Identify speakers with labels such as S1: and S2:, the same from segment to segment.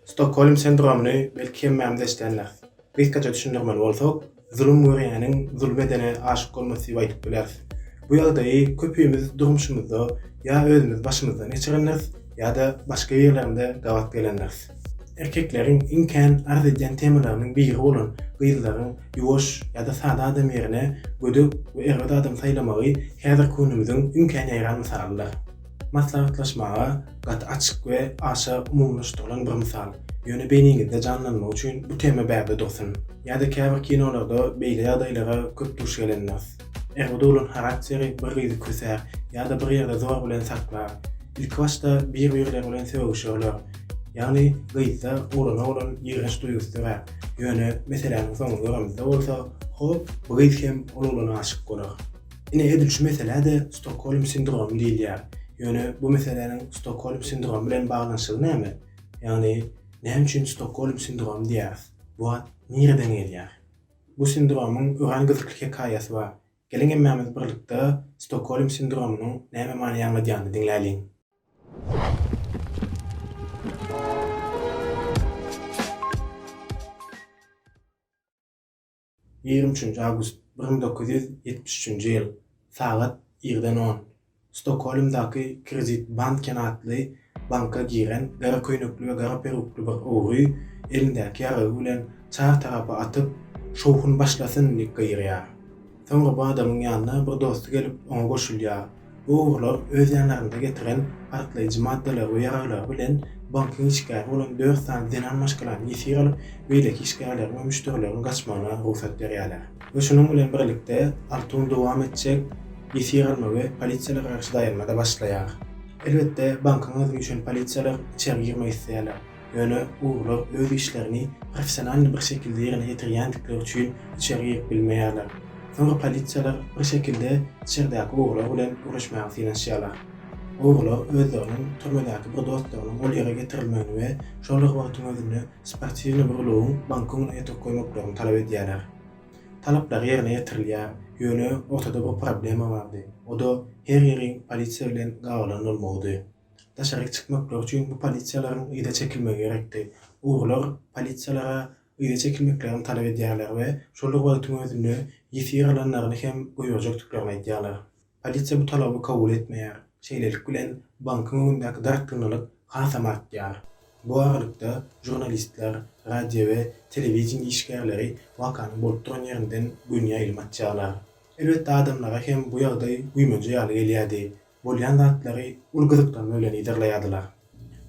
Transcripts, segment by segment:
S1: Stockholm sendromuny belki hemmemde işlenler. Kıskaça düşündirmeli bolsak, zulüm görýäniň zulüm edene aşyk bolmasy aýdyp biler. Bu ýagdaýy köpüýmiz durmuşymyzda ýa özümiz başymyzdan geçirenler ýa-da başga ýerlerde gawat gelenler. Erkekleriň iňkän arz edýän temalarynyň biri bolan gyzlaryň ýuwaş ýa-da sada adam ýerine gödük we erwet adam saýlamagy häzir günümizden iňkän ýaýran misallar. Maslahatlaşmaga gat açyk we aşa umumlaşdyrylan bir misal. Ýöne beýningizde canlanmak üçin bu tema bärde dursun. Ýa-da käbir kinolarda beýle ýagdaýlara köp duş gelenler. Erwet bolan harakteri bir gyzy köser ýa-da bir ýerde zor bilen saklar. İlk başda bir-birleri bilen söwüşýärler. Ýagny gyzda olan ýerleş duýgusy bar. Ýöne meseleniň soňy göremizde bolsa, hop, bu gyz hem olana aşyk bolar. Ine edilşi meselede Stockholm sindromu diýilýär. Ýöne bu meseleniň Stockholm sindromu bilen baglanyşygy näme? Ýagny näme üçin Stockholm sindromu diýär? Bu ad nereden gelýär? Bu sindromyň öňe gyzykly hekaýasy bar. Geliň emmemiz birlikde Stockholm sindromunyň näme many ýanladygyny diňläýin. 23 August 1973 ýyl saat 1:10 Stockholmdaky Kredit Banken adly banka giren gara köýnekli we gara perukly bir ogry elindäki ýaragy bilen çar tarapy atyp şowhun başlasyn diýip gyýrýar. Soňra bu adamyň ýanyna bir dostu gelip oňa goşulýar. Bu ogrylar öz ýanlarynda getiren partlaýjy maddeler we ýaralar bilen bankyň işgäri bolan 4 san denan maşgalaryny ýesir alyp, beýleki işgärler we müşterilerin gaçmagyna ruhsat berýärler. We şunun bilen birlikde altyň dowam etjek ýesir alma we polisiýalara garşy daýanmada başlaýar. Elbetde bankyň özü üçin polisiýalar içeri girmek isleýärler. Ýöne ogrylar öz işlerini professional bir şekilde ýerine ýetirýändikleri üçin içeri girip bilmeýärler. Soňra polisiýalar bir şekilde içeridäki ogrylar bilen uğraşmagy finansiýarlar. Ogrylar özleriniň türmedäki bir dostlarynyň ol ýere getirilmegini we şolar wagtyň özünde sportiwny bir ulugyň bankyna ýetip goýmaklaryny talap edýärler. Talaplar ýerine ýetirilýär. Ýöne ortada bir problema bardy. O da her ýeriň polisiýa bilen gawlanylmagy. Daşaryk çykmaklar üçin bu polisiýalaryň ýyda çekilmegi gerekdi. Ogrylar polisiýalara ýyda çekilmeklerini talap edýärler we şolar wagtyň özünde ýesir alanlaryny hem goýurjakdyklaryny aýdýarlar. Polisiýa bu talaby kabul etmeýär. Şeýlelik bilen bankyň öňündäki dartgynlyk hasamatdyar. Bu aralykda jurnalistler, radio we telewizion işgärleri wakanyň bolup duran ýerinden güňe ýylmatjalar. Elbetde adamlara hem bu ýagdaý güýmenje ýaly gelýärdi. Bolýan zatlary ulgyzykdan ölen ýerleýärdiler.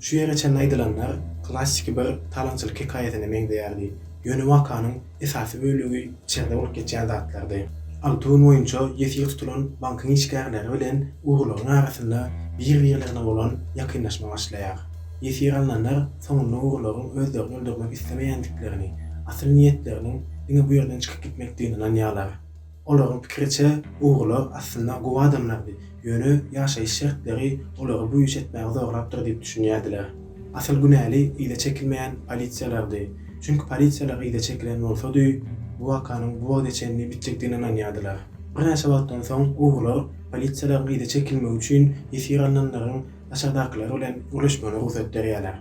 S1: Şu ýere çen aýdylanlar klassik bir talançylyk hekaýasyny meňdeýärdi. Ýöne wakanyň esasy bölegi içeride bolup geçýän zatlardy. Altyň boýunça ýesir tutulan bankyň işgärleri bilen ogrylaryň arasynda bir-birlerine bolan ýakynlaşma başlaýar. Ýesir alanlar soňunda ogrylaryň özlerini öldürmek islemeýändiklerini, asyl niýetleriniň diňe bu ýerden çykyp gitmekdigini anlaýarlar. Olaryň pikiriçe ogrylar aslynda gowy adamlardy. Ýöne ýaşaýyş şertleri olary bu iş etmäge zorlapdyr diýip düşünýärdiler. Asyl günäli ýyda çekilmeýän polisiýalardy. Çünki polisiýalar ýyda çekilen bolsady, bu wakanyň bu wagtda çenli bitjekdigini anlaýardylar. Bir näçe wagtdan soň ogrylar polisiýalaryň ýyda çekilmegi üçin ýesir alanlaryň aşagdakylary bilen ulaşmagyna ruhsat berýärler.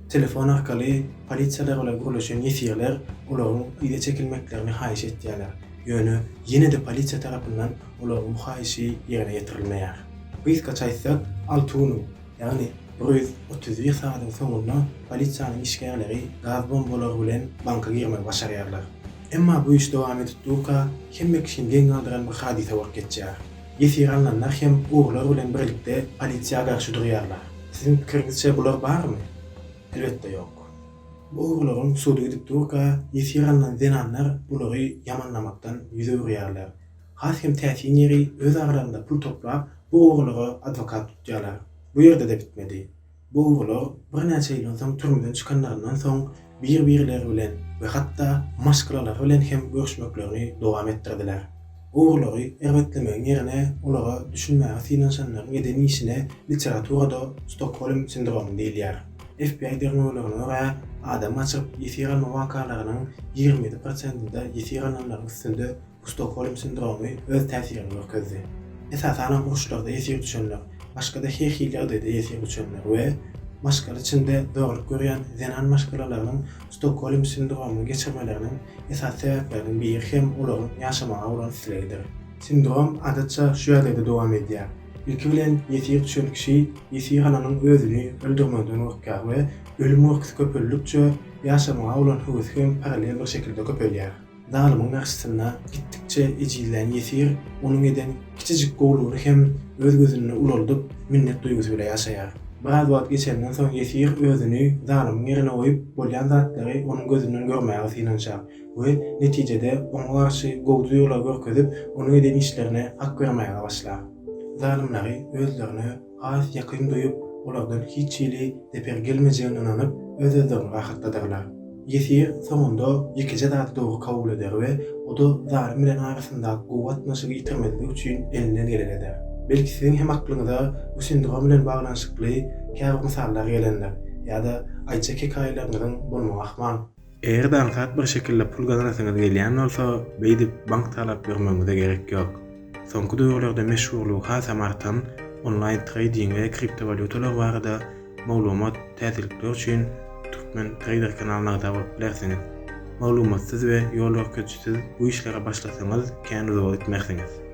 S1: Telefon arkaly polisiýalar bilen ulaşan ýesirler olaryň ýyda çekilmeklerini haýyş etýärler. Ýöne ýene de polisiýa tarapyndan olaryň bu haýyşy ýerine ýetirilmeýär. Biz gaçaýsak altyny, ýagny 131 saatyň soňunda polisiýanyň işgärleri gaz bombalary bilen banka girmek başarýarlar. Emma bu iş dowam edip durka hemme kişini geň aldyran bir hadisa bolup geçýär. Ýesir alanlar hem ogrylar bilen birlikde polisiýaga garşy durýarlar. Siziň pikiringizçe bular barmy? Elbetde ýok. Bu ogrylaryň suda gidip durka ýesir alan denanlar bulary ýamanlamakdan ýüze öýärler. Has hem täsinleri öz aralarynda pul toplap bu ogrylara advokat tutýarlar. Bu ýerde de bitmedi. Bu ogrylar bir näçe ýyl soň türmeden çykanlaryndan soň bir-birleri bilen we hatda maşgalalar bilen hem görüşmeklerini dowam etdirdiler. Oğurları erwetlemegiň ýerine olara düşünmäge finansiýanlaryň edeni işine literaturada Stockholm sindromu diýilýär. FBI dermeglerine görä adam açyp ýesir alma wakalarynyň 27%-inde ýesir alanlaryň üstünde bu Stockholm sindromu öz täsirini görkezdi. Esasan uruşlarda ýesir düşenler, başga da her hilerde de ýesir düşenler we maşgal içinde zorluk görýän zenan maşgalalarynyň Stockholm sindromu geçirmeleriniň esas sebäpleriniň biri hem olaryň ýaşamaga bolan islegidir. Sindrom adatça şu ýerde dowam edýär. İlki bilen ýetir düşen kişi ýetir ananyň özüni öldürmeden gorkar we ölüm gorkusy köpellikçe ýaşamaga bolan howes hem paralel bir şekilde köpelýär. Dalymyň garşysynda gitdikçe ejillen ýetir onuň eden kiçijik gowlugy hem öz gözüni ulaldyp minnet duýgusy bilen ýaşaýar. Biraz wagt geçenden soň ýetir özüni dalymyň ýerine goýup bolýan zatlary onuň gözünden görmäge synançar we netijede oňa garşy gowdy ýola görkezip onuň eden işlerine hak bermäge başlar. Zalymlary özlerini has ýakyn duýup olardan hiç ýeli deper gelmejegine inanyp öz-özlerini rahatladyrlar. Ýetir soňunda ýekije zat dogry kabul eder we o da zalim bilen arasyndaky gowatnaşygy ýitirmezlik üçin elinden geleni eder. Belki siziň hem aklyňyza bu sindrom bilen baglanşykly käbir misallar gelenler ýa-da aýçak hekaýeleриňiň bolmagy ahmal. Eger danşat bir şekilde pul gazanasyňyz gelýän bolsa, beýdip bank talap bermeňize gerek ýok. Soňky döwürlerde meşhurlygy hasam artan online trading we kriptovalyutalar barada maglumat täsirlikler üçin Türkmen Trader kanalyna tabap bilersiňiz. Maglumatsyz we ýol görkezsiz bu işlere başlasaňyz kän uzak etmeksiňiz.